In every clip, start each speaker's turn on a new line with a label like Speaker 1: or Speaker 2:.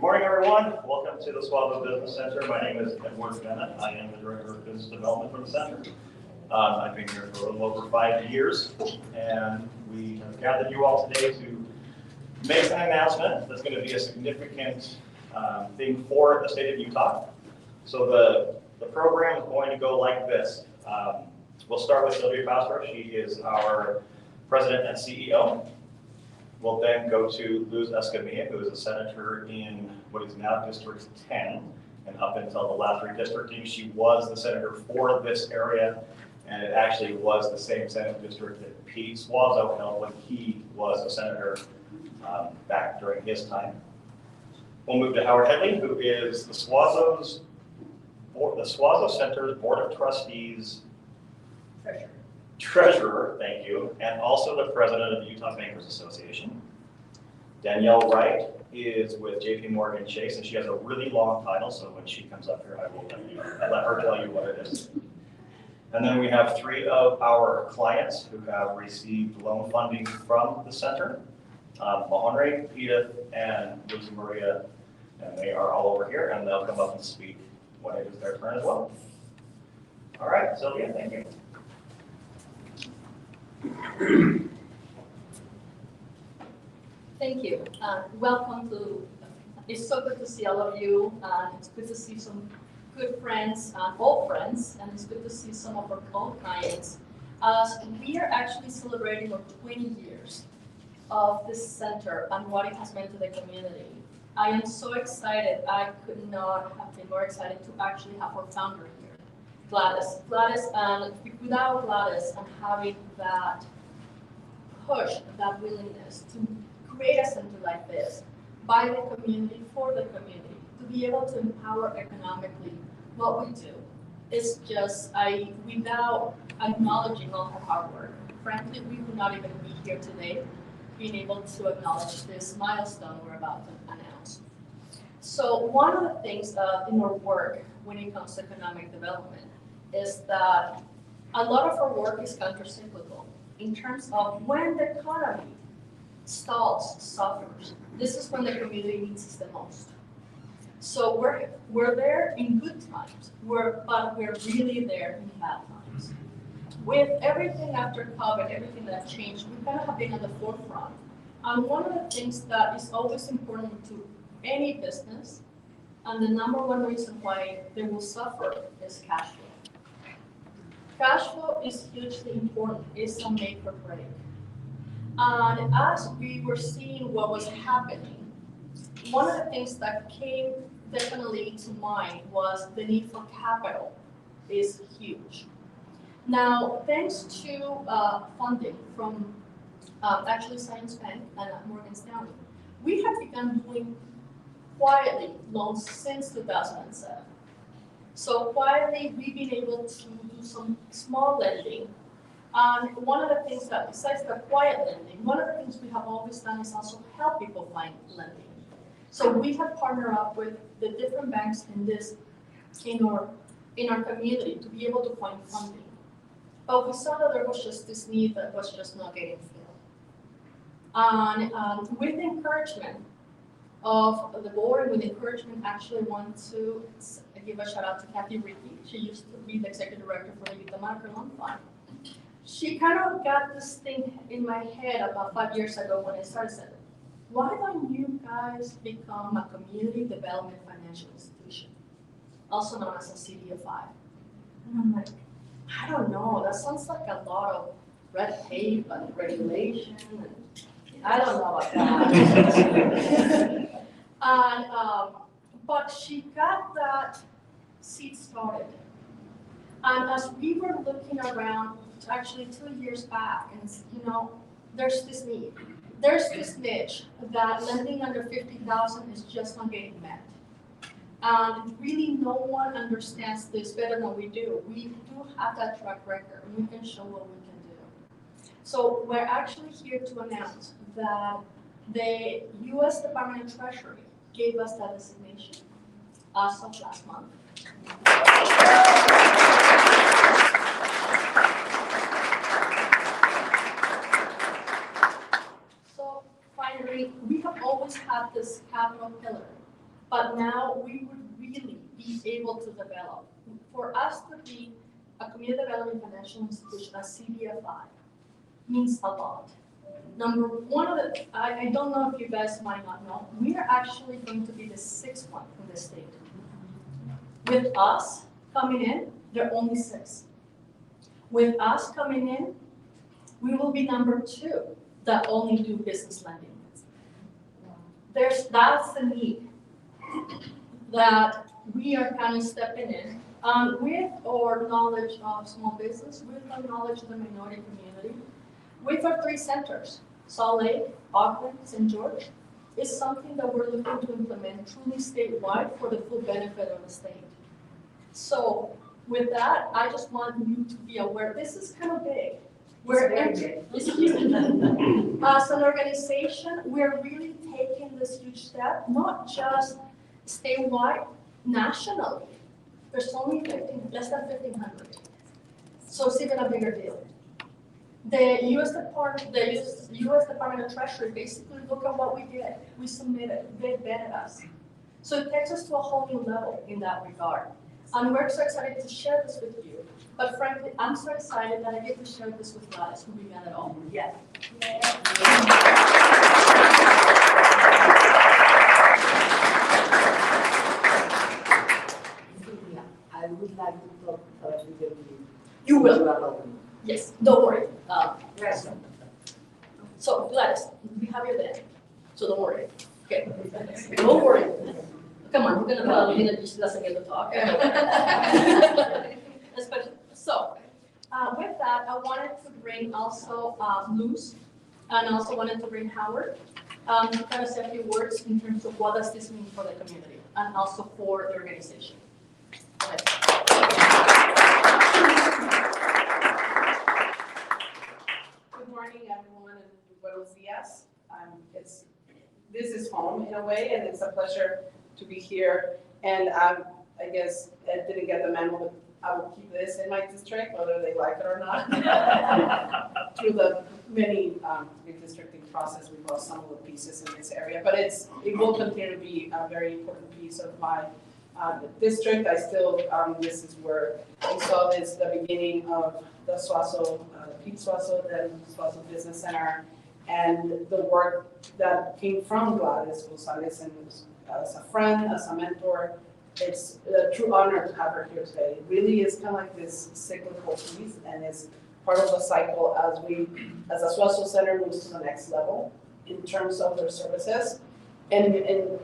Speaker 1: morning, everyone. Welcome to the Suazo Business Center. My name is Edward Bennett. I am the Director of Business Development for the center. I've been here for a little over 5 years, and we have gathered you all today to make an announcement that's going to be a significant thing for the state of Utah. So the program is going to go like this. We'll start with Sylvia Castro. She is our President and CEO. We'll then go to Luz Escamilla, who is a senator in what is now District 10, and up until the last redistricting, she was the senator for this area, and it actually was the same Senate district that Pete Suazo held when he was a senator back during his time. We'll move to Howard Headley, who is the Suazo Center's Board of Trustees Treasurer, thank you, and also the president of the Utah Bankers Association. Danielle Wright is with JP Morgan Chase, and she has a really long title, so when she comes up here, I will let her tell you what it is. And then we have 3 of our clients who have received loan funding from the center, Mahonry, Edith, and Lucy Maria, and they are all over here, and they'll come up and speak when it is their turn as well. All right, Sylvia, thank you.
Speaker 2: Thank you. Welcome to, it's so good to see all of you. It's good to see some good friends, old friends, and it's good to see some of our old clients. We are actually celebrating our 20 years of this center and what it has meant to the community. I am so excited. I could not have been more excited to actually have our founder here, Gladys. And without Gladys and having that push, that willingness to create a center like this by the community, for the community, to be able to empower economically what we do, is just, without acknowledging all her hard work, frankly, we would not even be here today being able to acknowledge this milestone we're about to announce. So one of the things in our work when it comes to economic development is that a lot of our work is countercyclical in terms of when the economy stalls, suffers. This is when the community needs us the most. So we're there in good times, but we're really there in bad times. With everything after COVID, everything that changed, we kind of have been at the forefront. And one of the things that is always important to any business, and the #1 reason why they will suffer, is cash flow. Cash flow is hugely important. It's a make or break. And as we were seeing what was happening, one of the things that came definitely to mind was the need for capital is huge. Now, thanks to funding from actually Science Bank and Morgan Stanley, we have begun doing quietly loans since 2007. So quietly, we've been able to do some small lending. And one of the things that, besides the quiet lending, one of the things we have always done is also help people find lending. So we have partnered up with the different banks in our community to be able to find funding. But we saw that there was just this need that was just not getting filled. And with encouragement of the board, with encouragement, actually want to give a shout out to Kathy Ricky. She used to be the executive director for the Utah Microloan Fund. She kind of got this thing in my head about 5 years ago when I started saying, why don't you guys become a community development financial institution, also known as a CDFI? And I'm like, I don't know, that sounds like a lot of red tape and regulation, and I don't know about that. And, but she got that seed started. And as we were looking around, actually 2 years back, and there's this need. There's this niche that lending under $50,000 is just not getting met. And really no one understands this better than we do. We do have that track record, and we can show what we can do. So we're actually here to announce that the U.S. Department of Treasury gave us that designation as of last month. So finally, we have always had this capital pillar but now we would really be able to develop. For us to be a community development financial institution, a CDFI, means a lot. Number one of the, I don't know if you guys might not know, we are actually going to be the 6th one in the state. With us coming in, there are only 6. With us coming in, we will be number 2 that only do business lending. That's the need that we are kind of stepping in with our knowledge of small business, with our knowledge of the minority community, with our 3 centers, Salt Lake, Auckland, St. George, is something that we're looking to implement truly statewide for the full benefit of the state. So with that, I just want you to be aware, this is kind of big. It's huge. As an organization, we're really taking this huge step, not just statewide, nationally. There's only less than 1,500. So it's even a bigger deal. The U.S. Department of Treasury basically look at what we did. We submitted, they vetted us. So it takes us to a whole new level in that regard. And we're so excited to share this with you. But frankly, I'm so excited that I get to share this with Gladys, who began it all. Yeah.
Speaker 3: I would like to talk with you.
Speaker 2: You will. Yes, don't worry.
Speaker 3: Yes.
Speaker 2: So Gladys, we have you there. So don't worry. Okay. Don't worry. Come on, we're gonna tell Alina she doesn't get to talk. Especially, so, with that, I wanted to bring also Luz, and also wanted to bring Howard, to kind of say a few words in terms of what does this mean for the community, and also for the organization. Go ahead.
Speaker 4: Good morning, everyone, and buenos dias. This is home in a way, and it's a pleasure to be here. And I guess I didn't get the memo, but I will keep this in my district, whether they like it or not. Through the many redistricting process, we lost some of the pieces in this area, but it will continue to be a very important piece of my district. I still, this is where we saw this, the beginning of the Suazo, Pete Suazo, the Suazo Business Center, and the work that came from Gladys Gonzalez, and as a friend, as a mentor. It's a true honor to have her here today. It really is kind of like this cyclical piece, and it's part of the cycle as a Suazo Center moves to the next level in terms of their services. And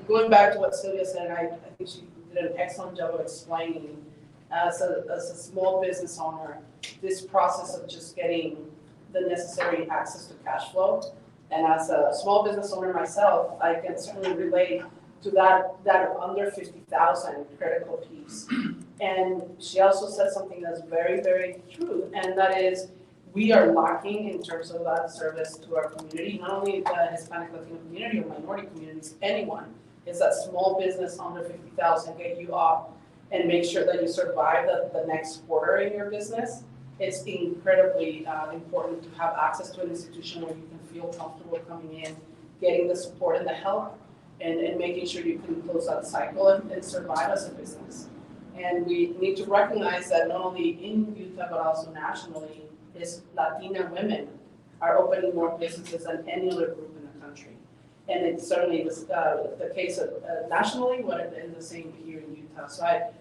Speaker 4: going back to what Sylvia said, I think she did an excellent job of explaining, as a small business owner, this process of just getting the necessary access to cash flow. And as a small business owner myself, I can certainly relate to that under 50,000 critical piece. And she also said something that's very, very true, and that is we are lacking in terms of that service to our community, not only the Hispanic Latino community or minority communities, anyone. It's that small business under 50,000, get you up and make sure that you survive the next quarter in your business. It's incredibly important to have access to an institution where you can feel comfortable coming in, getting the support and the help, and making sure you can close that cycle and survive as a business. And we need to recognize that not only in Utah, but also nationally, is Latina women are opening more businesses than any other group in the country. And it certainly was the case nationally, but in the same here in Utah. So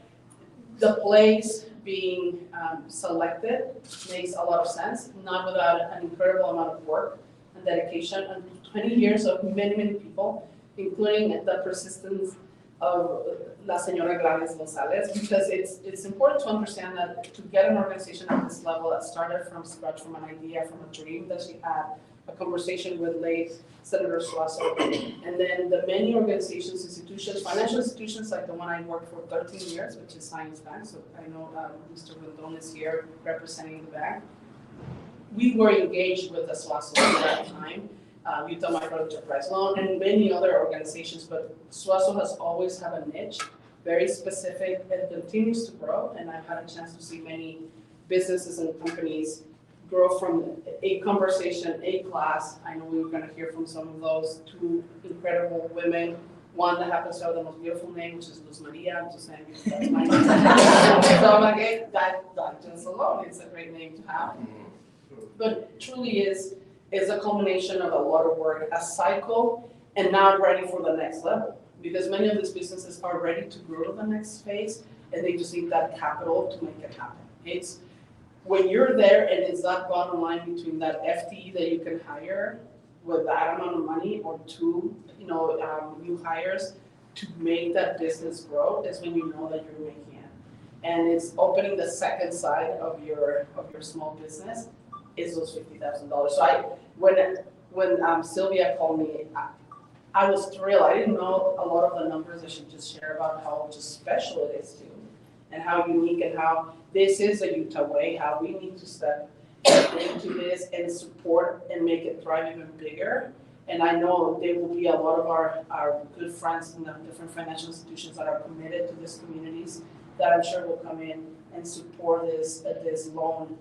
Speaker 4: the place being selected makes a lot of sense, not without an incredible amount of work and dedication and 20 years of many, many people, including the persistence of La Señora Gladys Gonzalez, because it's important to understand that to get an organization at this level that started from scratch, from an idea, from a dream that she had, a conversation with late Senator Suazo, and then the many organizations, institutions, financial institutions like the one I worked for 13 years, which is Science Bank, so I know Mr. Rendon is here representing the bank. We were engaged with the Suazo at that time. Utah Micro Enterprise Loan, and many other organizations, but Suazo has always had a niche, very specific, and continues to grow. And I've had a chance to see many businesses and companies grow from a conversation, a class. I know we were going to hear from some of those, to incredible women one that happens to have the most beautiful name, which is Luz Maria. I'm just saying, that's my name. So I'm like, that just alone, it's a great name to have. But truly is a culmination of a lot of work, a cycle, and now ready for the next level. Because many of these businesses are ready to grow to the next phase, and they just need that capital to make it happen. It's when you're there and it's that bottom line between that FTE that you can hire with that amount of money or two, new hires to make that business grow is when you know that you're making it. And it's opening the second side of your small business is those $50,000. So when Sylvia called me, I was thrilled. I didn't know a lot of the numbers that she just shared about how just special it is too, and how unique and how this is a Utah way, how we need to step into this and support and make it thrive even bigger. And I know there will be a lot of our good friends in the different financial institutions that are committed to these communities that I'm sure will come in and support this loan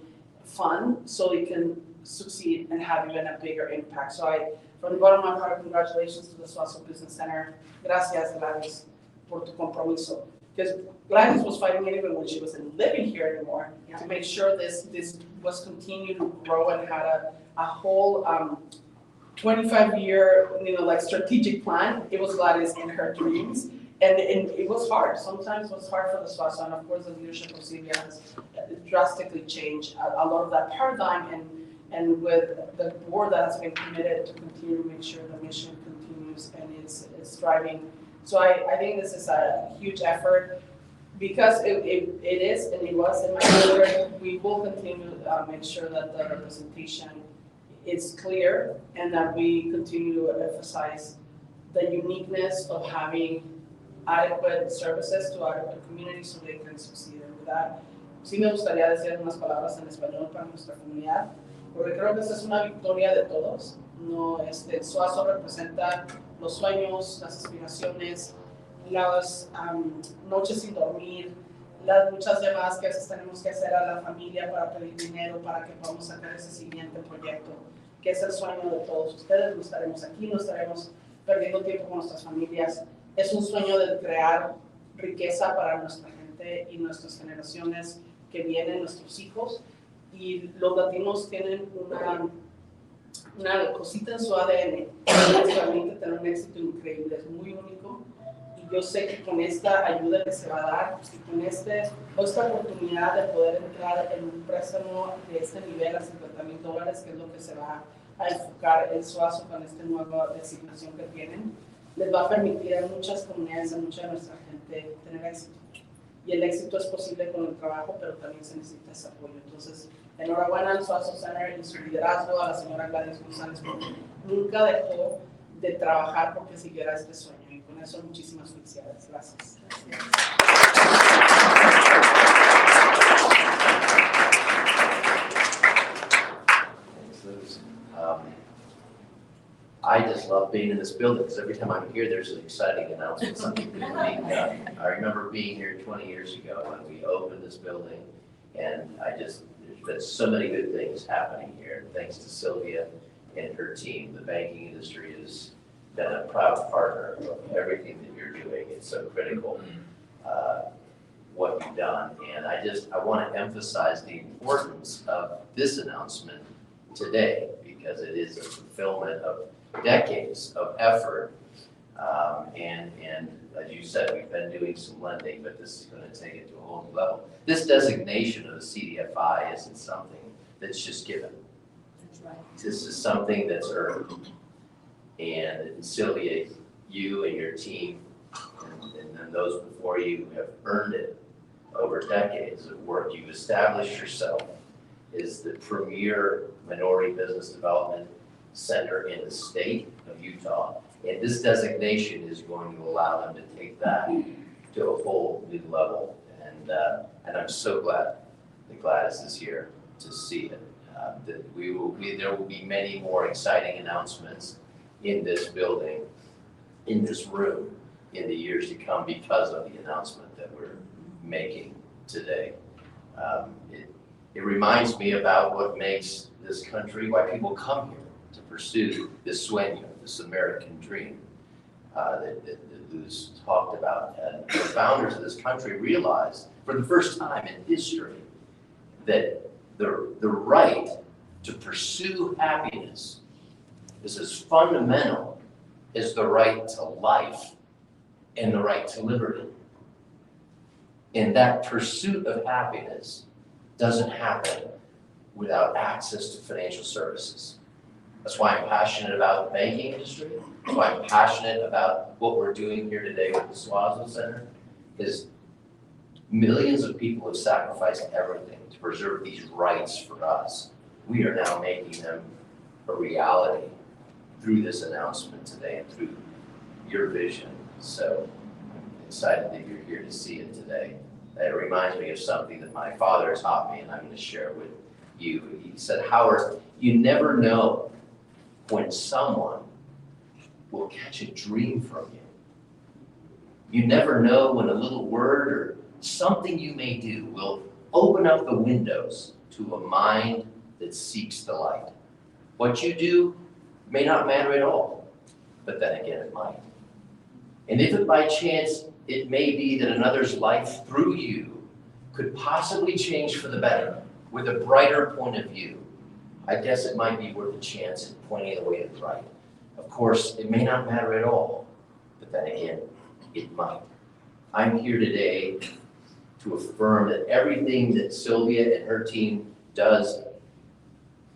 Speaker 4: fund so they can succeed and have even a bigger impact. So from the bottom of my heart, congratulations to the Suazo Business Center. Gracias, Gladys, por tu compromiso. Because Gladys was fighting it even when she wasn't living here anymore to make sure this was continued to grow and had a whole 25-year, strategic plan. It was Gladys in her dreams. And it was hard. Sometimes it was hard for the Suazo, and of course the leadership of Sylvia has drastically changed a lot of that paradigm, and with the board that has been committed to continue to make sure the mission continues and it's thriving. So I think this is a huge effort because it is and it was in my career. We will continue to make sure that the representation is clear and that we continue to emphasize the uniqueness of having adequate services to adequate communities so they can succeed. And with that, sí me gustaría decir unas palabras en español para nuestra comunidad, porque creo que esta es una victoria de todos. No, Suazo representa los sueños, las aspiraciones, las noches sin dormir, las muchas llamadas que a veces tenemos que hacer a la familia para pedir dinero para que podamos sacar ese siguiente proyecto, que es el sueño de todos ustedes. No estaremos aquí, no estaremos perdiendo tiempo con nuestras familias. Es un sueño de crear riqueza para nuestra gente y nuestras generaciones que vienen, nuestros hijos. Y los latinos tienen una cosita en su ADN que les permite tener un éxito increíble, es muy único. Y yo sé que con esta ayuda que se va a dar y con esta oportunidad de poder entrar en un préstamo de este nivel a $50,000, que es lo que se va a enfocar el Suazo con esta nueva designación que tienen, les va a permitir a muchas comunidades, a mucha de nuestra gente tener éxito. Y el éxito es posible con el trabajo, pero también se necesita ese apoyo. Entonces, enhorabuena al Suazo Center y su liderazgo, a la señora Gladys González, porque nunca dejó de trabajar porque siguiera este sueño. Y con eso, muchísimas felicidades. Gracias.
Speaker 5: Thanks, Liz. I just love being in this building because every time I'm here, there's an exciting announcement, something new being done. I remember being here 20 years ago when we opened this building, and there's been so many good things happening here. Thanks to Sylvia and her team, the banking industry has been a proud partner of everything that you're doing. It's so critical what you've done, and I want to emphasize the importance of this announcement today because it is a fulfillment of decades of effort, and as you said, we've been doing some lending, but this is going to take it to a whole new level. This designation of the CDFI isn't something that's just given.
Speaker 3: That's right.
Speaker 5: This is something that's earned, and Sylvia, you and your team, and then those before you have earned it over decades of work. You've established yourself as the premier minority business development center in the state of Utah, and this designation is going to allow them to take that to a whole new level. And I'm so glad that Gladys is here to see it. That there will be many more exciting announcements in this building, in this room, in the years to come because of the announcement that we're making today. It reminds me about what makes this country, why people come here to pursue this sueño, this American dream. that Luz talked about. And the founders of this country realized for the first time in history that the right to pursue happiness is as fundamental as the right to life and the right to liberty. And that pursuit of happiness doesn't happen without access to financial services. That's why I'm passionate about the banking industry. That's why I'm passionate about what we're doing here today with the Suazo Center, is millions of people have sacrificed everything to preserve these rights for us. We are now making them a reality through this announcement today and through your vision. So I'm excited that you're here to see it today. It reminds me of something that my father taught me, and I'm going to share with you. He said, Howard, you never know when someone will catch a dream from you. You never know when a little word or something you may do will open up the windows to a mind that seeks the light. What you do may not matter at all, but then again it might. And if it by chance it may be that another's life through you could possibly change for the better with a brighter point of view, I guess it might be worth a chance at pointing the way to the right. Of course, it may not matter at all, but then again, it might. I'm here today to affirm that everything that Sylvia and her team does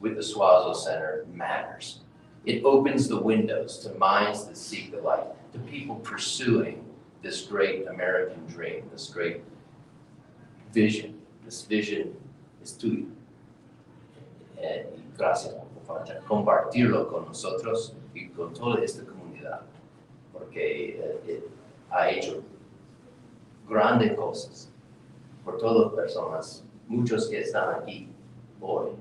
Speaker 5: with the Suazo Center matters. It opens the windows to minds that seek the light, to people pursuing this great American dream, this great vision. This vision is tuyo. Gracias por compartirlo con nosotros y con toda esta comunidad, porque ha hecho grandes cosas por todas las personas, muchos que están aquí hoy.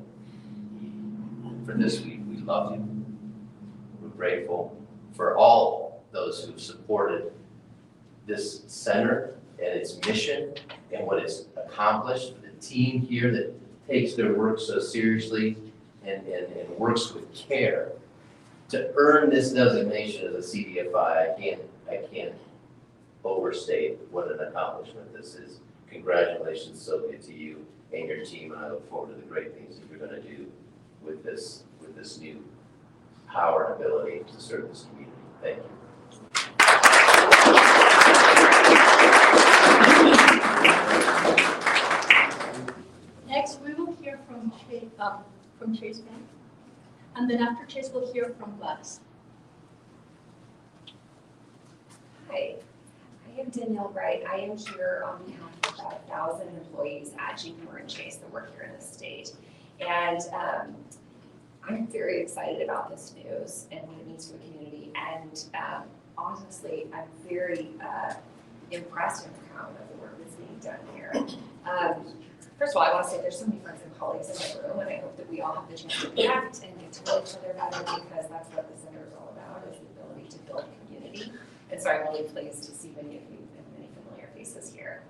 Speaker 5: For this, we love you. We're grateful for all those who've supported this center and its mission and what it's accomplished. The team here that takes their work so seriously and works with care to earn this designation as a CDFI. I can't overstate what an accomplishment this is. Congratulations, Sylvia, to you and your team, and I look forward to the great things that you're going to do with this new power and ability to serve this community. Thank you.
Speaker 2: Next, we will hear from Chase Bank, and then after Chase, we'll hear from Gladys.
Speaker 6: Hi, I am Danielle Wright. I am here on behalf of about 1,000 employees at JPMorgan Chase that work here in the state. And I'm very excited about this news and what it means for the community. And honestly, I'm very impressed and proud of the work that's being done here. First of all, I want to say there's so many friends and colleagues in the room, and I hope that we all have the chance to connect and get to know each other better, because that's what the center is all about, is the ability to build community. And so I'm really pleased to see many of you and many familiar faces here.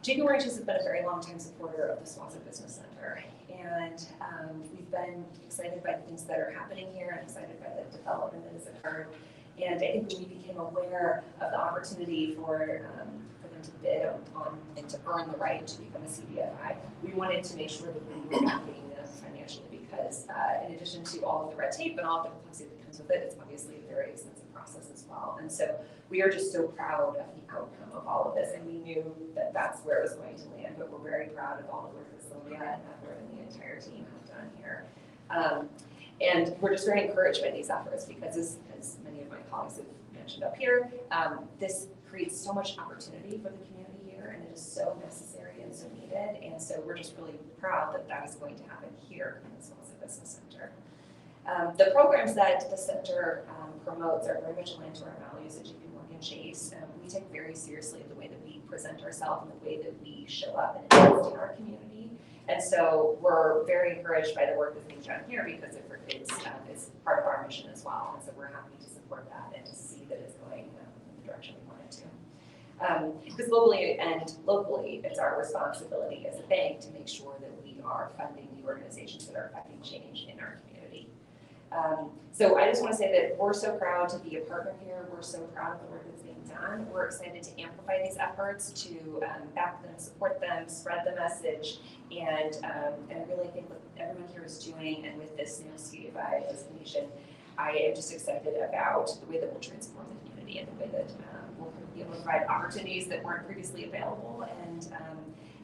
Speaker 6: JPMorgan Chase has been a very long time supporter of the Suazo Business Center, and we've been excited by the things that are happening here and excited by the development that has occurred. And I think when we became aware of the opportunity for them to bid on and to earn the right to become a CDFI, we wanted to make sure that we were backing them financially, because in addition to all of the red tape and all of the complexity that comes with it, it's obviously a very expensive process as well. And so we are just so proud of the outcome of all of this, and we knew that that's where it was going to land, but we're very proud of all the work that Sylvia and Edward and the entire team have done here. And we're just very encouraged by these efforts, because as many of my colleagues have mentioned up here, this creates so much opportunity for the community here, and it is so necessary and so needed. And so we're just really proud that that is going to happen here in the Suazo Business Center. The programs that the center promotes are very much aligned to our values at JPMorgan Chase. We take very seriously the way that we present ourselves and the way that we show up and invest in our community. And so we're very encouraged by the work that's being done here, because it's part of our mission as well. And so we're happy to support that and to see that it's going in the direction we want it to. Because globally and locally, it's our responsibility as a bank to make sure that we are funding the organizations that are affecting change in our community. So I just want to say that we're so proud to be a partner here. We're so proud of the work that's being done. We're excited to amplify these efforts, to back them, support them, spread the message, and I really think what everyone here is doing, and with this new CDFI designation, I am just excited about the way that we'll transform the community and the way that we'll be able to provide opportunities that weren't previously available,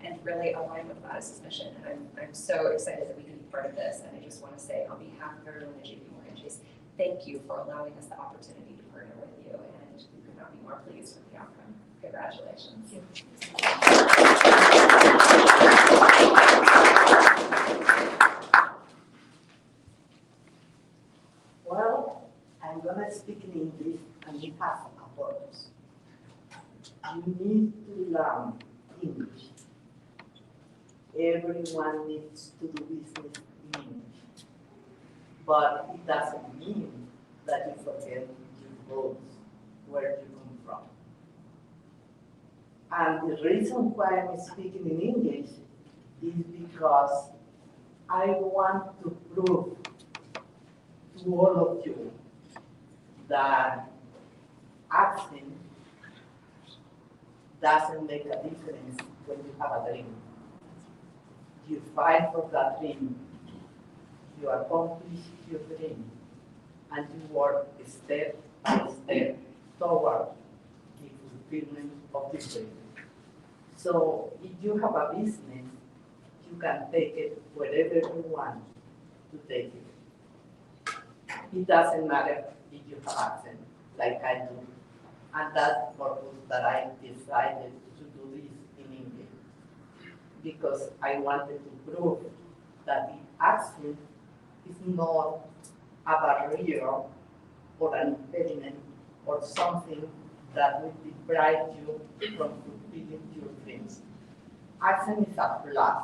Speaker 6: and really align with Gladys's mission. And I'm so excited that we can be part of this. And I just want to say, on behalf of everyone at JP Morgan Chase, thank you for allowing us the opportunity to partner with you. And we could not be more pleased with the outcome. Congratulations.
Speaker 3: Well, I'm gonna speak in English on behalf of others. You need to learn English. Everyone needs to do business in English. But it doesn't mean that you forget your roots, where you come from. And the reason why I'm speaking in English is because I want to prove to all of you that accent doesn't make a difference when you have a dream. You fight for that dream, you accomplish your dream, and you work step by step toward the fulfillment of the dream. So if you have a business, you can take it wherever you want to take it. It doesn't matter if you have accent, like I do. And that's the purpose that I decided to do this in English. Because I wanted to prove that the accent is not a barrier or an impediment or something that would deprive you from fulfilling your dreams. Accent is a plus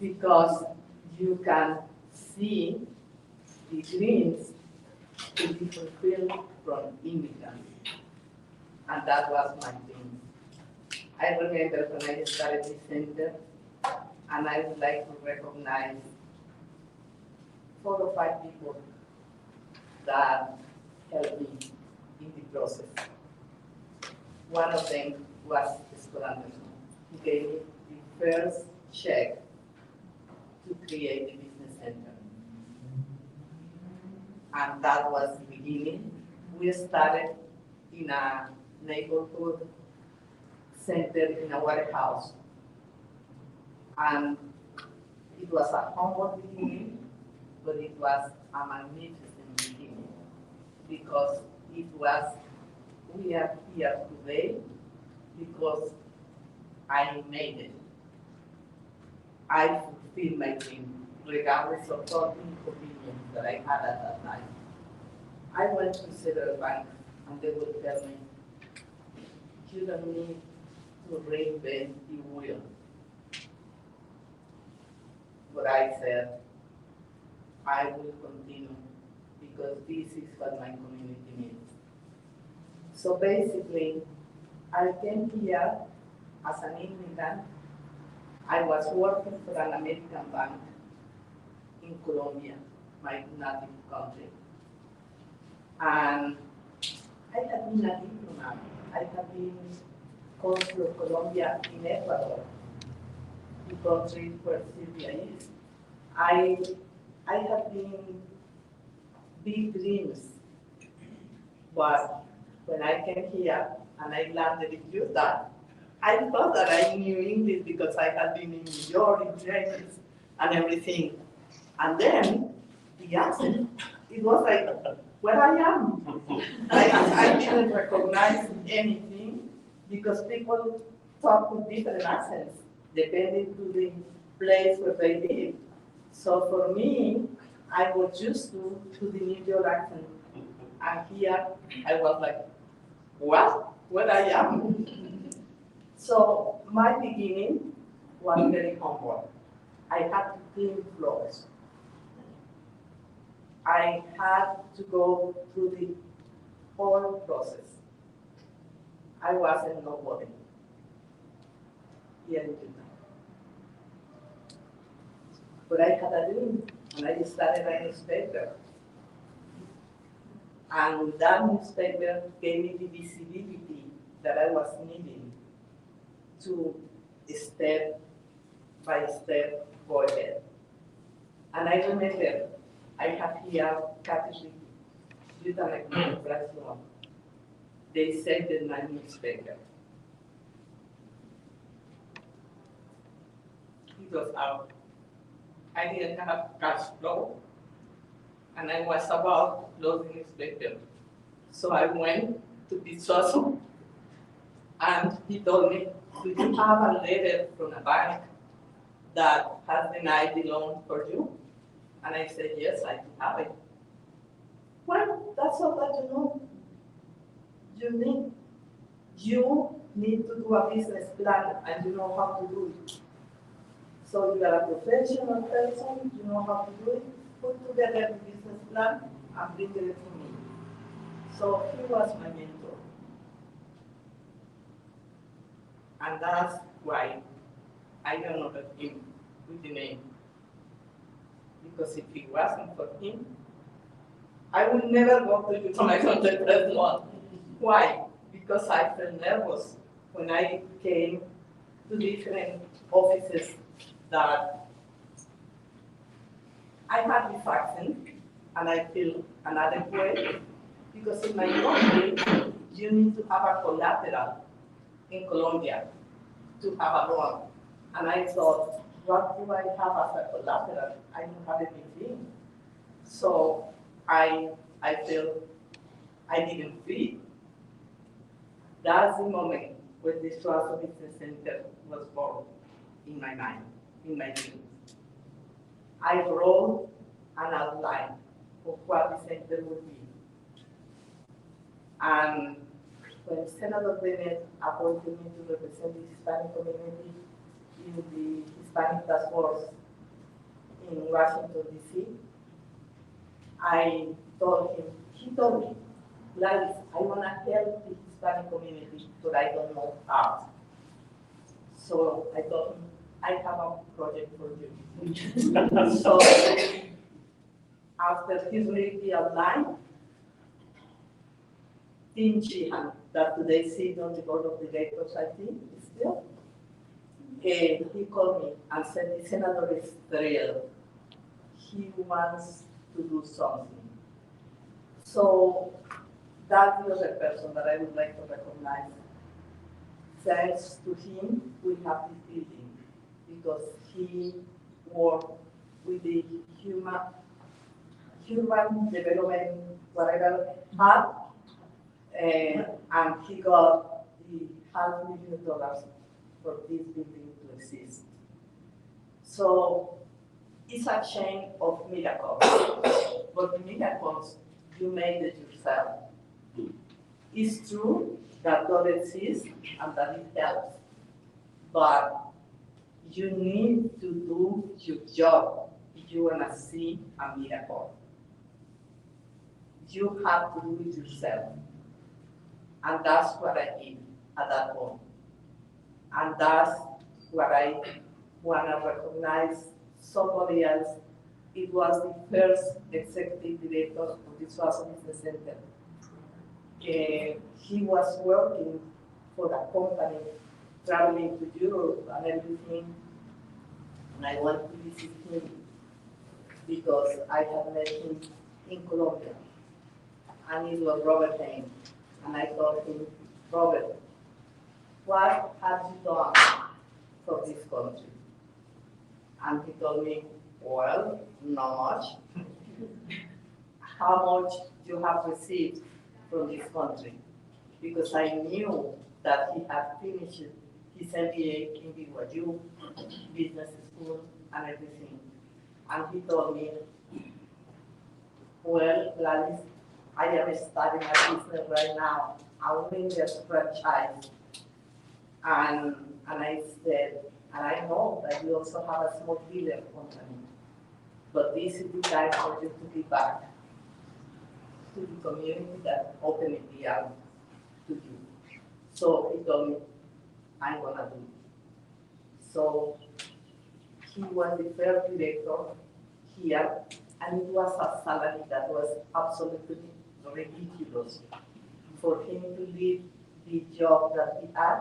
Speaker 3: because you can see the dreams to be fulfilled from immigrants. And that was my dream. I remember when I started this center, and I would like to recognize 4 or 5 people that helped me in the process. One of them was Especial. He gave me the first check to create the business center. And that was the beginning. We started in a neighborhood center in a warehouse. And it was a humble beginning, but it was a magnificent beginning because it was, we are here today because I made it. I fulfilled my dream, regardless of all the inconvenience that I had at that time. I went to several banks and they would tell me, you don't need to reinvent the wheel. But I said, I will continue because this is what my community needs. So basically, I came here as an immigrant. I was working for an American bank in Colombia, my native country. And I had been a diplomat. I had been consul of Colombia in Ecuador, the country where Syria is. I had been big dreams, but when I came here and I landed in Utah, I thought that I knew English because I had been in New York, in James, and everything. And then the accent, it was like, where I am. I didn't recognize anything because people talk with different accents depending to the place where they live. So for me, I was used to the New York accent. And here I was like, what? Where I am? So my beginning was very humble. I had to clean floors. I had to go through the whole process. I wasn't nobody here in Utah. But I had a dream, and I started a newspaper. And that newspaper gave me the visibility that I was needing to step by step go ahead. And I remember I have here Catholic Youth and Economic Platform. They said in my newspaper. It was out. I didn't have cash flow, and I was about closing newspaper. So I went to the Suazo, and he told me, do you have a letter from a bank that has denied the loan for you? And I said, yes, I do have it. Well, that's all that you know. You need to do a business plan, and you know how to do it. So you are a professional person, you know how to do it, put together the business plan and bring it to me. So he was my mentor. And that's why I honored him with the name. Because if it wasn't for him, I would never go to you to my contact one. Why? Because I felt nervous when I came to different offices that I had this accent and I feel inadequate because in my country, you need to have a collateral in Colombia to have a loan. And I thought, what do I have as a collateral? I don't have anything. So I felt I didn't fit. That's the moment when the Suazo Business Center was born in my mind, in my dreams. I wrote an outline of what the center would be. And when Senator Bennett appointed me to represent the Hispanic community in the Hispanic Task Force in Washington, D.C., he told me, Gladys, I want to help the Hispanic community, but I don't know how. So I told him, I have a project for you. So after he read the outline, Tim Sheehan, that today sits on the board of directors, I think, still, he called me and said, the senator is thrilled. He wants to do something. So that's the other person that I would like to recognize. Thanks to him, we have this building because he worked with the human development, whatever, part, and he got the $500,000 for this building to exist. So it's a chain of miracles, but the miracles, you made it yourself. It's true that God exists and that it helps, but you need to do your job if you want to see a miracle. You have to do it yourself. And that's what I did at that point. And that's what I want to recognize somebody else. It was the first executive director of the Suazo Business Center. He was working for a company, traveling to Europe and everything. And I went to visit him because I had met him in Colombia. And it was Robert Hain. And I told him, Robert, what have you done for this country? And he told me, well, not much. How much you have received from this country? Because I knew that he had finished his MBA in BYU, business school, and everything. And he told me, well, Gladys, I am starting a business right now. I will be just franchise. And I said, and I know that you also have a small dealer company, but this is the time for you to give back to the community that opened the arms to you. So he told me, I'm gonna do it. So he was the first director. here, and it was a salary that was absolutely ridiculous for him to leave the job that he had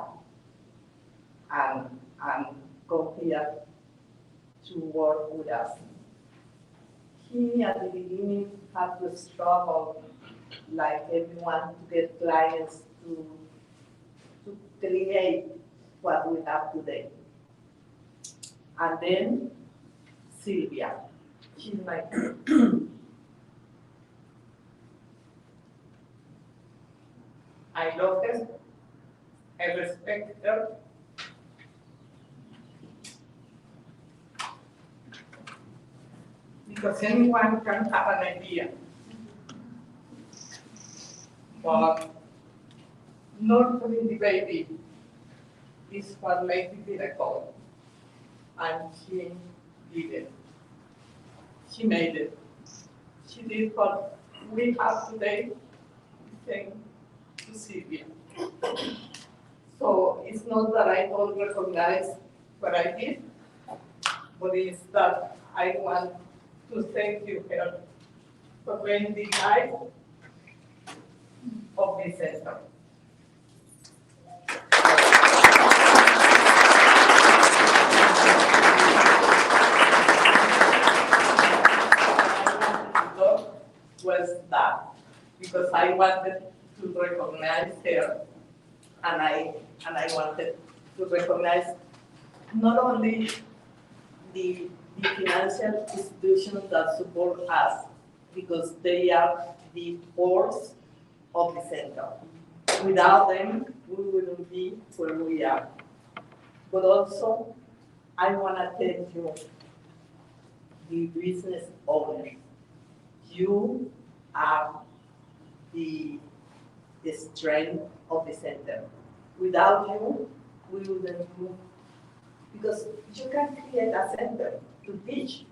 Speaker 3: and come here to work with us. He at the beginning had to struggle like everyone to get clients to create what we have today. And then Sylvia, she's my I love her, I respect her. Because anyone can have an idea. But nurturing the baby is what makes it miracle. And she did it. She made it. She did what we have today, thanks to Sylvia. So it's not that I don't recognize what I did, but it's that I want to thank you her for being the guide of this center. Was that because I wanted to recognize her, and I wanted to recognize not only the financial institutions that support us, because they are the force of the center. Without them, we wouldn't be where we are. But also, I want to thank you, the business owners. You are the strength of the center. Without you, we wouldn't move. Because you can create a center to teach,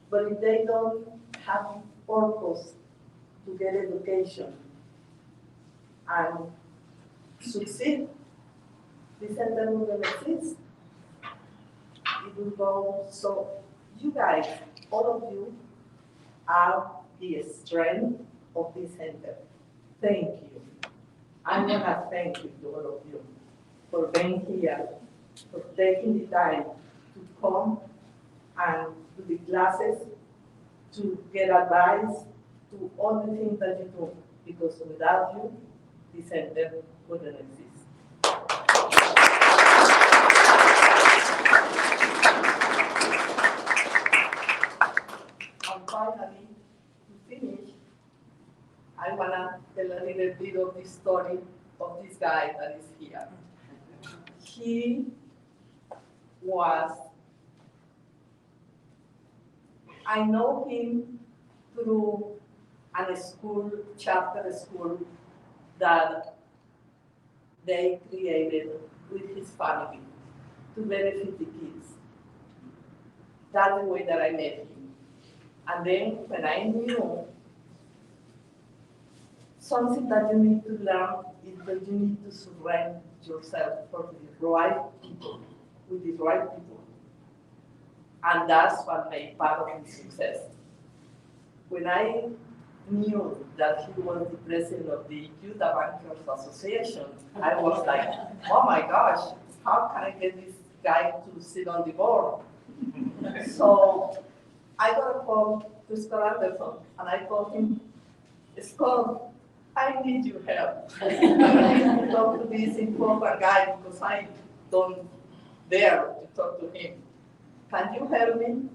Speaker 3: but if they don't have purpose to get education and succeed, the center wouldn't exist. It will go. So you guys, all of you, are the strength of this center. Thank you. I'm gonna thank you to all of you for being here, for taking the time to come and to the classes, to get advice, to all the things that you do, because without you, the center wouldn't exist. And finally, to finish, I wanna tell a little bit of the story of this guy that is here. He was, I know him through a school, charter school that they created with his family to benefit the kids. That's the way that I met him. And then when I knew something that you need to learn is that you need to surround yourself for the right people, with the right people. And that's what made part of his success. When I knew that he was the president of the Youth Bankers Association, I was like, oh my gosh, how can I get this guy to sit on the board? So I got a call to Scott Anderson, and I told him, Scott, I need your help. I need to talk to this important guy because I don't dare to talk to him. Can you help me?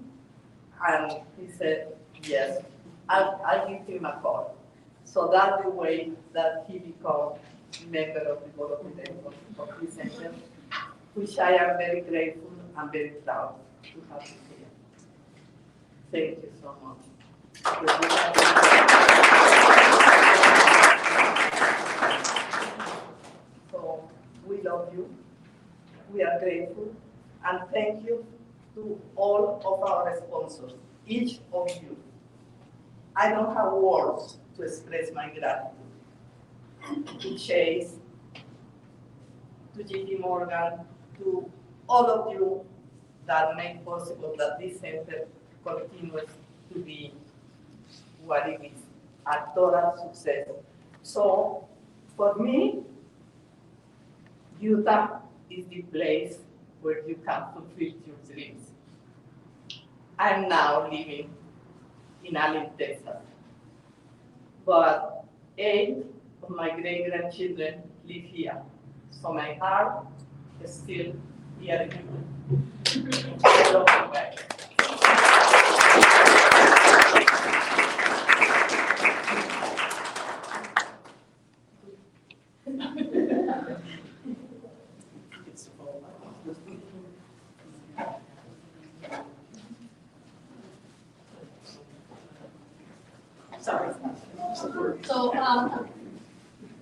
Speaker 3: And he said, yes, I'll give him a call. So that's the way that he became member of the board of directors of this center, which I am very grateful and very proud to have him here. Thank you so much. So we love you, we are grateful, and thank you to all of our sponsors, each of you. I don't have words to express my gratitude to Chase, to JP Morgan, to all of you that make possible that this center continues to be what it is, a total success. So for me, Utah is the place where you can fulfill your dreams. I'm now living in Allen, Texas, but 8 of my great-grandchildren live here, so my heart is still here in Utah. I love you guys.
Speaker 2: Sorry. So,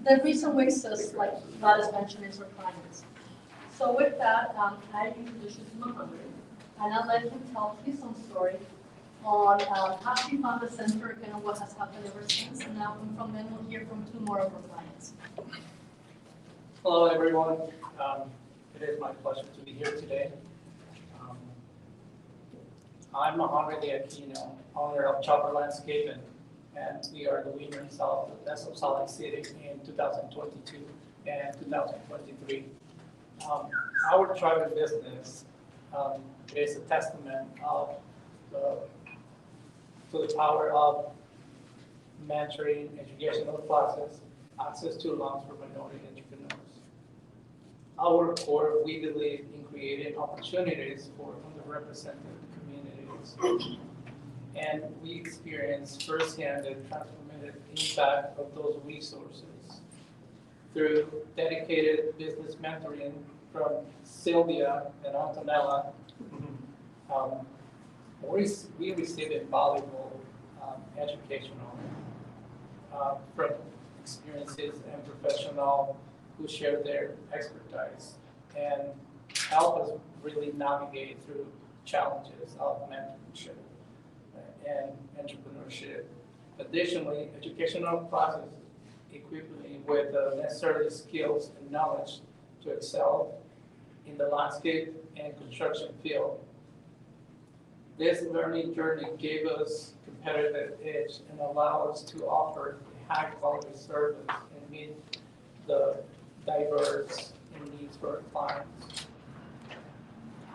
Speaker 2: the reason we exist, like Gladys mentioned, is our clients. So with that, I introduce you to Mohammed, and I'll let him tell his own story on how he found the center and what has happened ever since. And now from then we'll hear from 2 more of our clients.
Speaker 7: Hello, everyone. It is my pleasure to be here today. I'm Mohammed Aquino, owner of Chopper Landscaping, and we are the winners of the Best of Salt Lake City in 2022 and 2023. Our private business is a testament to the power of mentoring, educational classes, access to loans for minority entrepreneurs. Our core, we believe in creating opportunities for underrepresented communities. And we experience firsthand the transformative impact of those resources through dedicated business mentoring from Sylvia and Antonella. We receive invaluable educational from experiences and professionals who share their expertise and help us really navigate through challenges of mentorship and entrepreneurship. Additionally, educational process equip me with the necessary skills and knowledge to excel in the landscape and construction field. This learning journey gave us competitive edge and allowed us to offer high quality service and meet the diverse needs for our clients.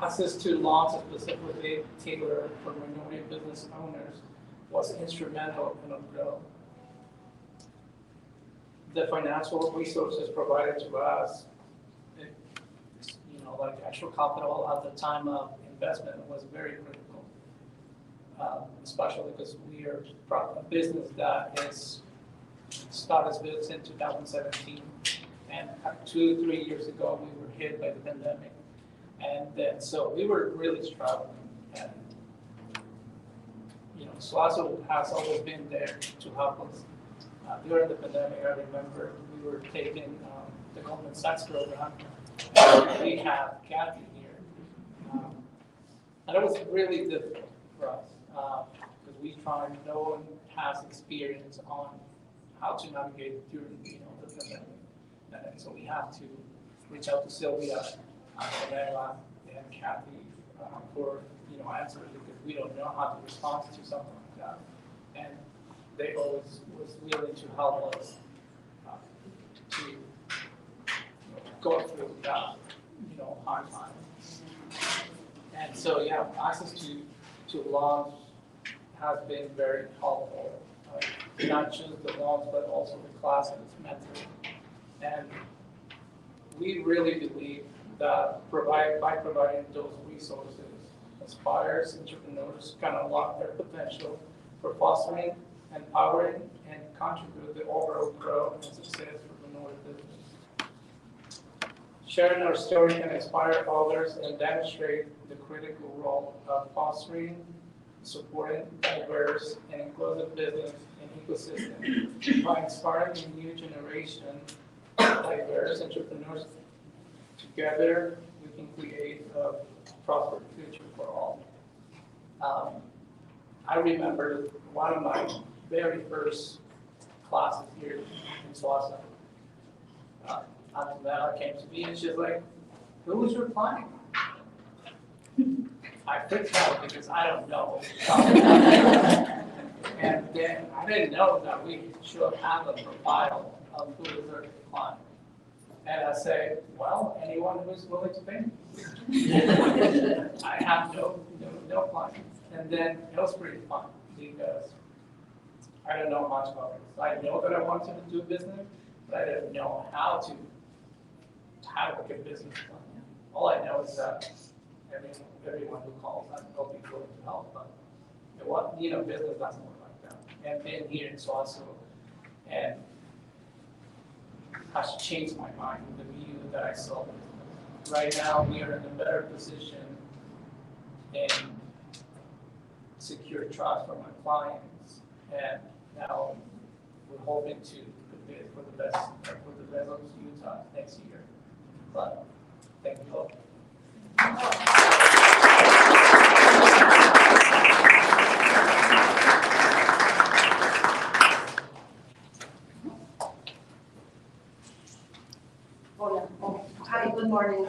Speaker 7: Access to loans specifically tailored for minority business owners was instrumental in our growth. The financial resources provided to us, like actual capital at the time of investment was very critical, especially because we are a business that is started its business in 2017, and 2-3 years ago we were hit by the pandemic. And then, so we were really struggling, and Suazo has always been there to help us. During the pandemic, I remember we were taking the Goldman Sachs program, and we have Kathy here, and it was really difficult for us because no one has experience on how to navigate during the pandemic, and so we have to reach out to Sylvia, Antonella, and Kathy for answers, because we don't know how to respond to something like that. And they always was willing to help us to go through that hard time. And so access to loans has been very helpful, not just the loans but also the classes mentoring. And we really believe that by providing those resources, aspirers, entrepreneurs can unlock their potential for fostering, empowering, and contribute to the overall growth and success for minority business. Sharing our story can inspire others and demonstrate the critical role of fostering, supporting diverse and inclusive business and ecosystem by inspiring a new generation of diverse entrepreneurs. Together, we can create a prosperous future for all. I remember one of my very first classes here in Suazo. Antonella came to me and she's like, "Who was your client?" I freaked out because I don't know. And then I didn't know that we should have a profile of who is our client. And I say, well, anyone who's willing to pay me. I have no clients. And then it was pretty fun because I don't know much about it. I know that I wanted to do business, but I didn't know how to a good business plan. All I know is that everyone who calls, I'll be willing to help, but business doesn't work like that. And being here in Suazo and has changed my mind, the view that I saw. Right now, we are in a better position in secure trust from our clients, and now we're hoping to compete for the best of Utah next year. But thank you all.
Speaker 8: Hi, good morning.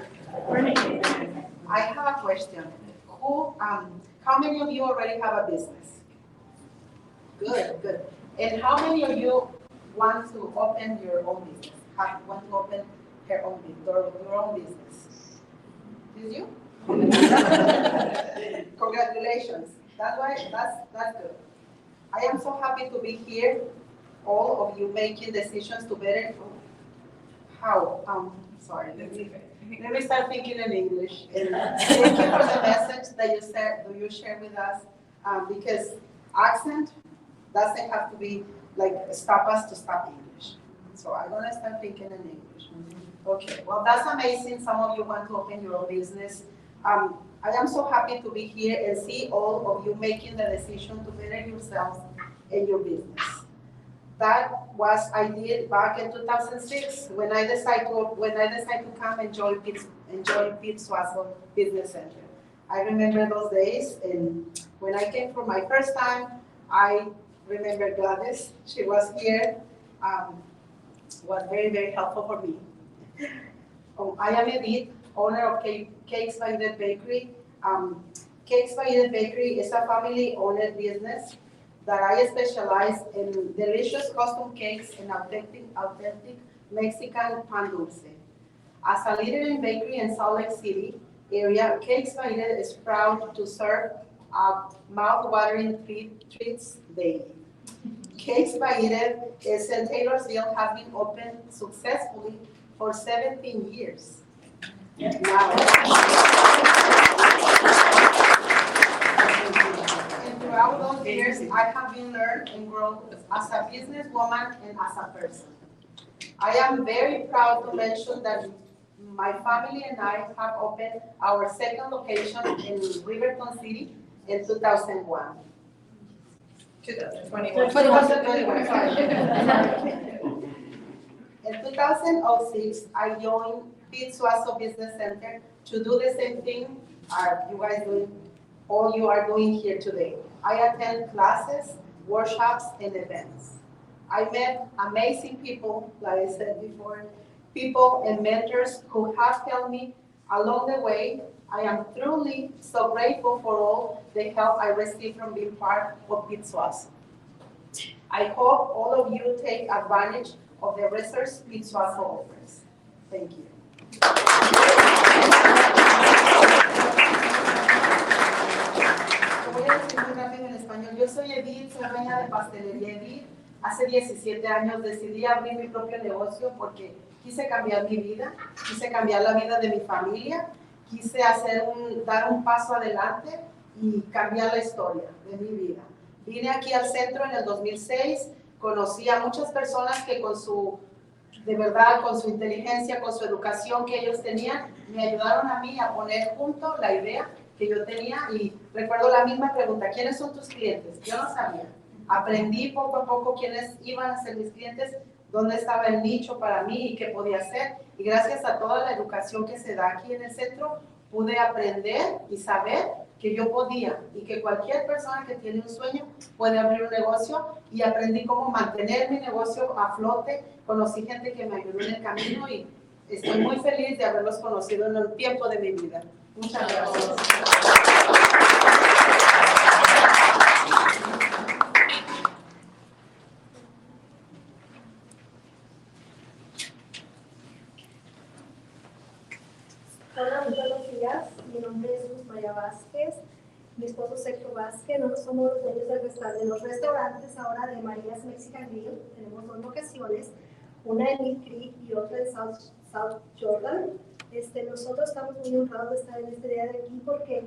Speaker 8: I have a question. How many of you already have a business? Good. And how many of you want to open your own business? Want to open your own business? Did you? Congratulations. That's good. I am so happy to be here. All of you making decisions to better. Sorry. Let me start thinking in English. And thank you for the message that you shared with us. Because accent doesn't have to be like stop us to stop English. So I'm gonna start thinking in English. Okay. Well, that's amazing. Some of you want to open your own business. I am so happy to be here and see all of you making the decision to better yourselves and your business. That was I did back in 2006 when I decided to come and join Suazo Business Center. I remember those days, and when I came for my first time, I remember Gladys. She was here. Was very, very helpful for me. I am Edith, owner of Cakes by Edith Bakery. Cakes by Edith Bakery is a family-owned business that I specialize in delicious custom cakes and authentic Mexican pan dulce. As a leader in bakery in Salt Lake City area, Cakes by Edith is proud to serve mouth-watering treats daily. Cakes by Edith in St. Taylorsville has been open successfully for 17 years. Now, and throughout those years, I have been learned and grown as a businesswoman and as a person. I am very proud to mention that my family and I have opened our second location in Riverton City in 2001.
Speaker 4: 2021.
Speaker 8: 2021. In 2006, I joined Suazo Business Center to do the same thing all you are doing here today. I attend classes, workshops, and events. I met amazing people, like I said before, people and mentors who have helped me along the way. I am truly so grateful for all the help I received from being part of Suazo. I hope all of you take advantage of the resources Suazo offers. Thank you. Voy a decir muy rápido en español. Yo soy Edith, soy dueña de pastelería Edith. Hace 17 años decidí abrir mi propio negocio porque quise cambiar mi vida, quise cambiar la vida de mi familia, quise dar un paso adelante y cambiar la historia de mi vida. Vine aquí al centro en el 2006, conocí a muchas personas que con su inteligencia, con su educación que ellos tenían, me ayudaron a mí a poner junto la idea que yo tenía y recuerdo la misma pregunta, ¿quiénes son tus clientes? Yo no sabía. Aprendí poco a poco quiénes iban a ser mis clientes, dónde estaba el nicho para mí y qué podía hacer. Y gracias a toda la educación que se da aquí en el centro, pude aprender y saber que yo podía y que cualquier persona que tiene un sueño puede abrir un negocio y aprendí cómo mantener mi negocio a flote. Conocí gente que me ayudó en el camino y estoy muy feliz de haberlos conocido en el tiempo de mi vida. Muchas gracias.
Speaker 9: Hola, muy buenos días. Mi nombre es Luz María Vázquez. Mi esposo Sergio Vázquez. Nosotros somos los dueños de los restaurantes ahora de María's Mexican Grill. Tenemos dos locaciones, una en Mill Creek y otra en South Jordan. Nosotros estamos muy honrados de estar en este día de aquí porque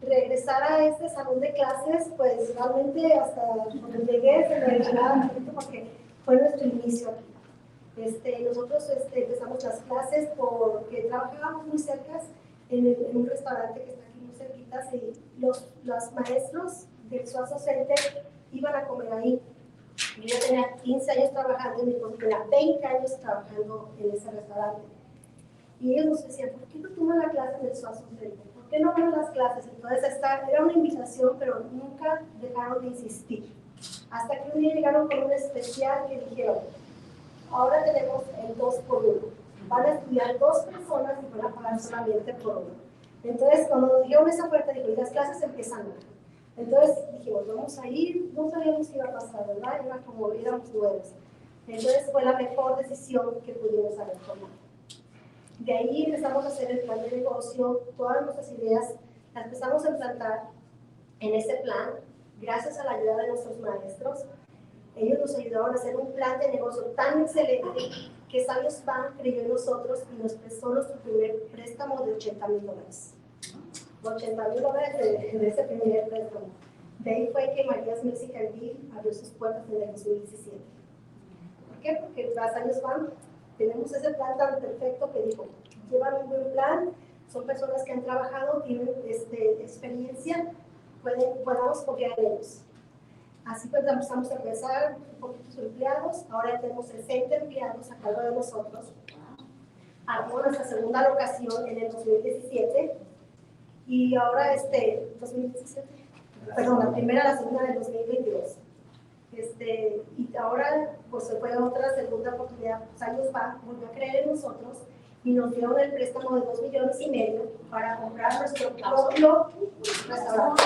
Speaker 9: regresar a este salón de clases, pues realmente hasta cuando llegué se me llenaba porque fue nuestro inicio aquí. Nosotros empezamos las clases porque trabajábamos muy cerca en un restaurante que está aquí muy cerquita y los maestros del Suazo Center iban a comer ahí. Yo ya tenía 15 años trabajando y mi esposo tenía 20 años trabajando en ese restaurante. Y ellos nos decían, ¿por qué no toman la clase en el Suazo Center? ¿Por qué no van a las clases? Entonces era una invitación, pero nunca dejaron de insistir. Hasta que un día llegaron con un especial que dijeron, ahora tenemos el 2 por 1. Van a estudiar 2 personas y van a pagar solamente por 1. Entonces, cuando nos dieron esa oferta, dijo, y las clases empiezan ahora. Entonces dijimos, vamos a ir, no sabíamos qué iba a pasar, ¿verdad? Era como, éramos nuevos. Entonces fue la mejor decisión que pudimos haber tomado. De ahí empezamos a hacer el plan de negocio, todas nuestras ideas las empezamos a implantar en ese plan, gracias a la ayuda de nuestros maestros. Ellos nos ayudaron a hacer un plan de negocio tan excelente que Suazo Bank creyó en nosotros y nos prestó nuestro primer préstamo de $80,000. $80,000 de ese primer préstamo. De ahí fue que María's Mexican Grill abrió sus puertas en el 2017. ¿Por qué? Porque tras Suazo Bank tenemos ese plan tan perfecto que dijo, llevan un buen plan, son personas que han trabajado, tienen experiencia, podamos confiar en ellos. Así pues empezamos a empezar un poquito empleados, ahora tenemos 60 empleados a cargo de nosotros. Abrimos nuestra segunda locación en el 2017 y ahora 2017, perdón, la primera, la segunda en el 2022. Y ahora pues se fue a otra segunda oportunidad, Suazo Bank volvió a creer en nosotros y nos dieron el préstamo de $2,5 millones para comprar nuestro propio restaurante.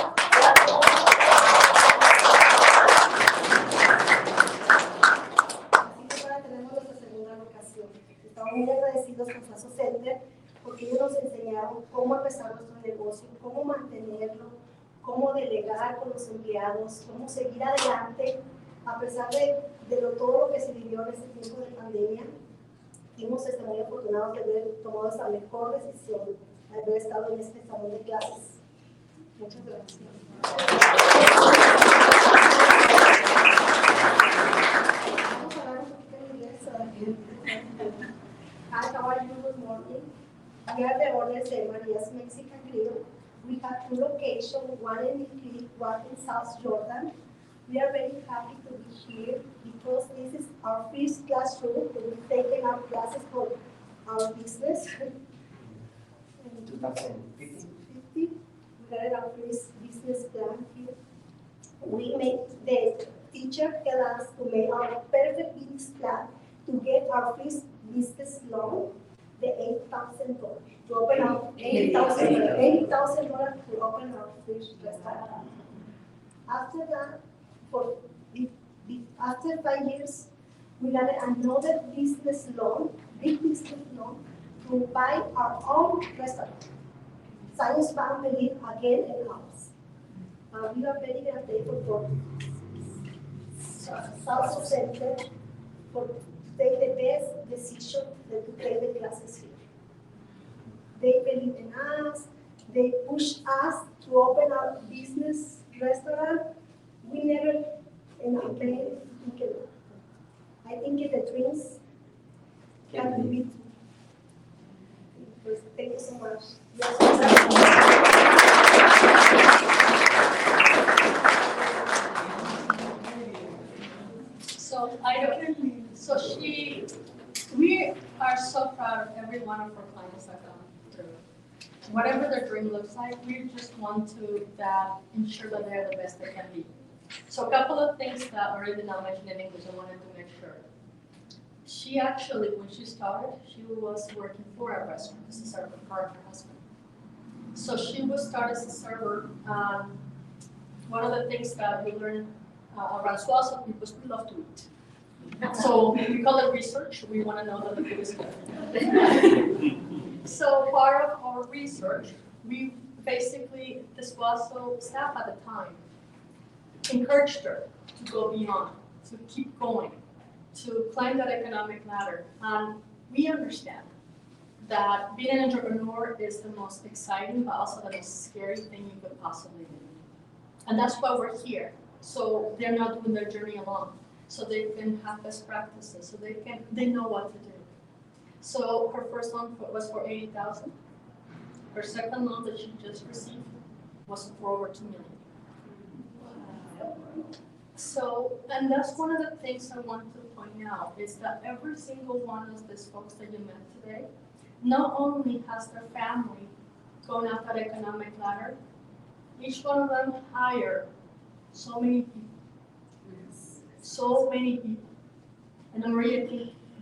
Speaker 9: Estamos muy agradecidos con Suazo Center porque ellos nos enseñaron cómo empezar nuestro negocio, cómo mantenerlo, cómo delegar con los empleados, cómo seguir adelante a pesar de todo lo que se vivió en este tiempo de pandemia. Fuimos muy afortunados de haber tomado esa mejor decisión, de haber estado en este salón de clases. Muchas gracias. Vamos a hablar un poquito en inglés. Hi, how are you? Good morning. We are the owners of María's Mexican Grill. We have 2 locations, one in Mill Creek, one in South Jordan. We are very happy to be here because this is our first classroom. We've taken our classes for our business. In 2050, we got our first business plan here. We made the teacher tell us to make our perfect business plan to get our first business loan, the $8,000 to open our $8,000 to open our first restaurant. After that, after 5 years, we got another business loan, big business loan, to buy our own restaurant. Suazo Bank believed again in us. We are very grateful for Suazo Center for take the best decision to take the classes here. They believe in us, they push us to open our business restaurant. We never fail. I think the dreams can be true. Thank you so much.
Speaker 2: We are so proud of every one of our clients that come through. Whatever their dream looks like, we just want to ensure that they're the best they can be. So a couple of things that already did not mention in English, I wanted to make sure. She actually, when she started, she was working for a restaurant. This is her husband. So she was started as a server. One of the things that we learned around Suazo because we love to eat. So we call it research. We want to know that the food is good. So part of our research, we basically, the Suazo staff at the time, encouraged her to go beyond, to keep going, to climb that economic ladder. And we understand that being an entrepreneur is the most exciting, but also the most scary thing you could possibly do. And that's why we're here. So they're not doing their journey alone. So they can have best practices, so they know what to do. So her first loan was for $80,000. Her second loan that she just received was for over $2 million. So, and that's one of the things I want to point out is that every single one of these folks that you met today, not only has their family gone up that economic ladder, each one of them hired so many people. So many people. And Maria,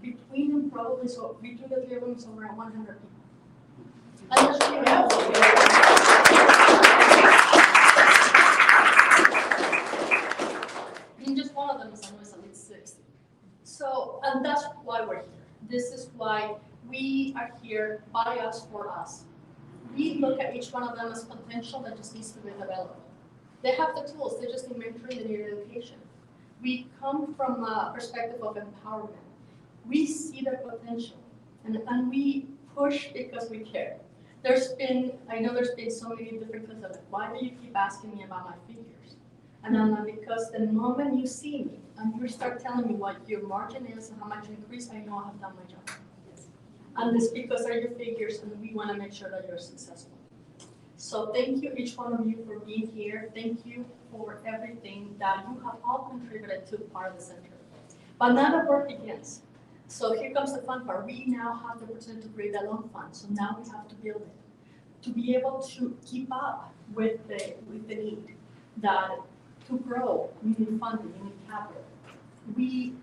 Speaker 2: between them probably, so between the three of them, it's around 100 people. And that's really helpful. And just one of them is at least 60. So, and that's why we're here. This is why we are here by us, for us. We look at each one of them as potential that just needs to be developed. They have the tools, they just need mentoring, they need education. We come from a perspective of empowerment. We see their potential, and we push because we care. I know there's been so many different things of why do you keep asking me about my figures? And I'm like, because the moment you see me and you start telling me what your margin is and how much you increase, I know I have done my job. And it's because they're your figures, and we want to make sure that you're successful. So thank you, each one of you, for being here. Thank you for everything that you have all contributed to part of the center. But now the work begins. So here comes the fun part. We now have the opportunity to create a loan fund. So now we have to build it. To be able to keep up with the need, that to grow, we need funding, we need capital. We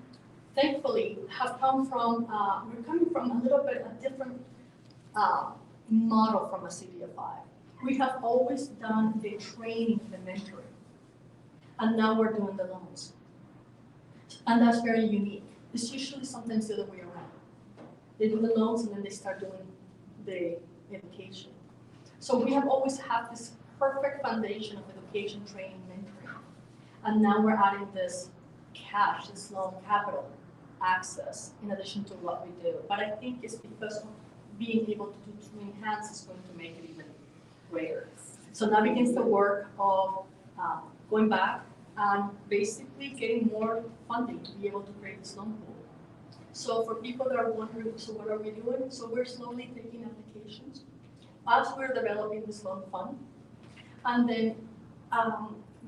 Speaker 2: thankfully have come from, we're coming from a little bit a different model from a CDFI. We have always done the training, the mentoring, and now we're doing the loans. And that's very unique. It's usually sometimes the other way around. They do the loans and then they start doing the education. So we have always had this perfect foundation of education, training, mentoring. And now we're adding this cash, this loan capital access in addition to what we do. But I think it's because of being able to enhance is going to make it even greater. So now begins the work of going back and basically getting more funding to be able to create this loan pool. So for people that are wondering, so what are we doing? So we're slowly taking applications as we're developing this loan fund. And then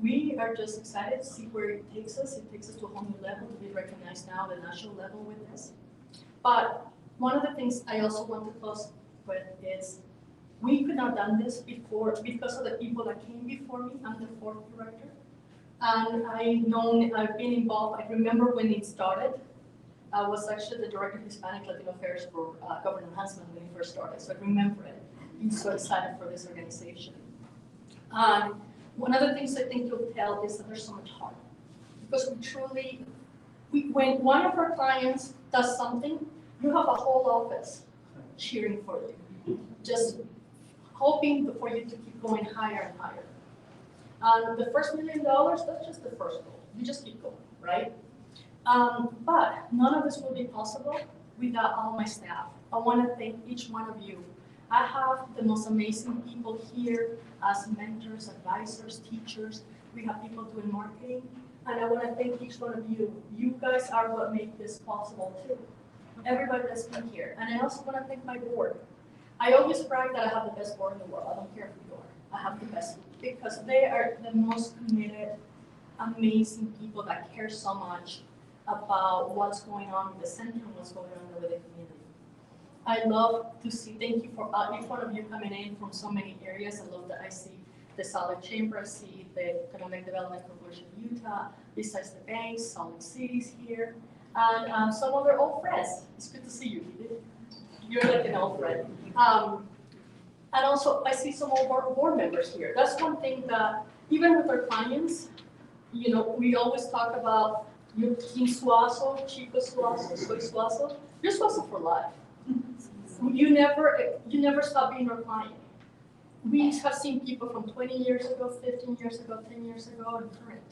Speaker 2: we are just excited to see where it takes us. It takes us to a whole new level to be recognized now at the national level with this. But one of the things I also want to close with is we could not have done this before because of the people that came before me. I'm the fourth director. And I've been involved. I remember when it started. I was actually the director of Hispanic Latino Affairs for Governor Enhancement when it first started. So I remember it. I'm so excited for this organization. One of the things I think you'll tell is that there's so much heart. Because when one of our clients does something, you have a whole office cheering for you. Just hoping for you to keep going higher and higher. The first $1 million, that's just the first goal. You just keep going, right? But none of this will be possible without all my staff. I want to thank each one of you. I have the most amazing people here as mentors, advisors, teachers. We have people doing marketing. And I want to thank each one of you. You guys are what make this possible too. Everybody that's been here. And I also want to thank my board. I always brag that I have the best board in the world. I don't care who you are. I have the best because they are the most committed, amazing people that care so much about what's going on with the center and what's going on with the community. I love to see, thank you for each one of you coming in from so many areas. I love that I see the Solid Chamber, I see the Economic Development Corporation of Utah, besides the banks, Solid Cities here, and some of their old friends. It's good to see you. You're like an old friend. And also, I see some of our board members here. That's one thing that, even with our clients, you know, we always talk about your Team Suazo, Chico Suazo, soysuazo. You're Suazo for life. You never stop being our client. We have seen people from 20 years ago, 15 years ago, 10 years ago, and current.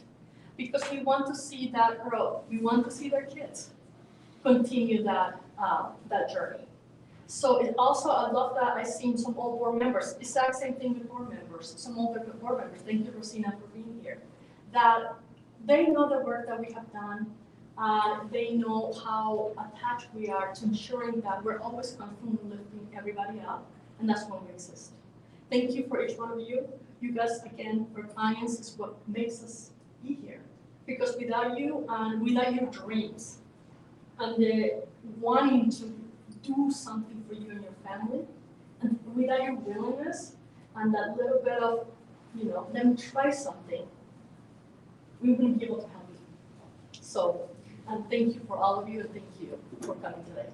Speaker 2: Because we want to see that growth. We want to see their kids continue that journey. So it also, I love that I've seen some old board members, exact same thing with board members, some older board members, thank you, Rosina, for being here. That they know the work that we have done, they know how attached we are to ensuring that we're always constantly lifting everybody up, and that's why we exist. Thank you for each one of you. You guys, again, for clients, is what makes us be here. Because without you, and without your dreams, and the wanting to do something for you and your family, and without your willingness, and that little bit of, you know, let me try something, we wouldn't be able to help you. So, and thank you for all of you, and thank you for coming today.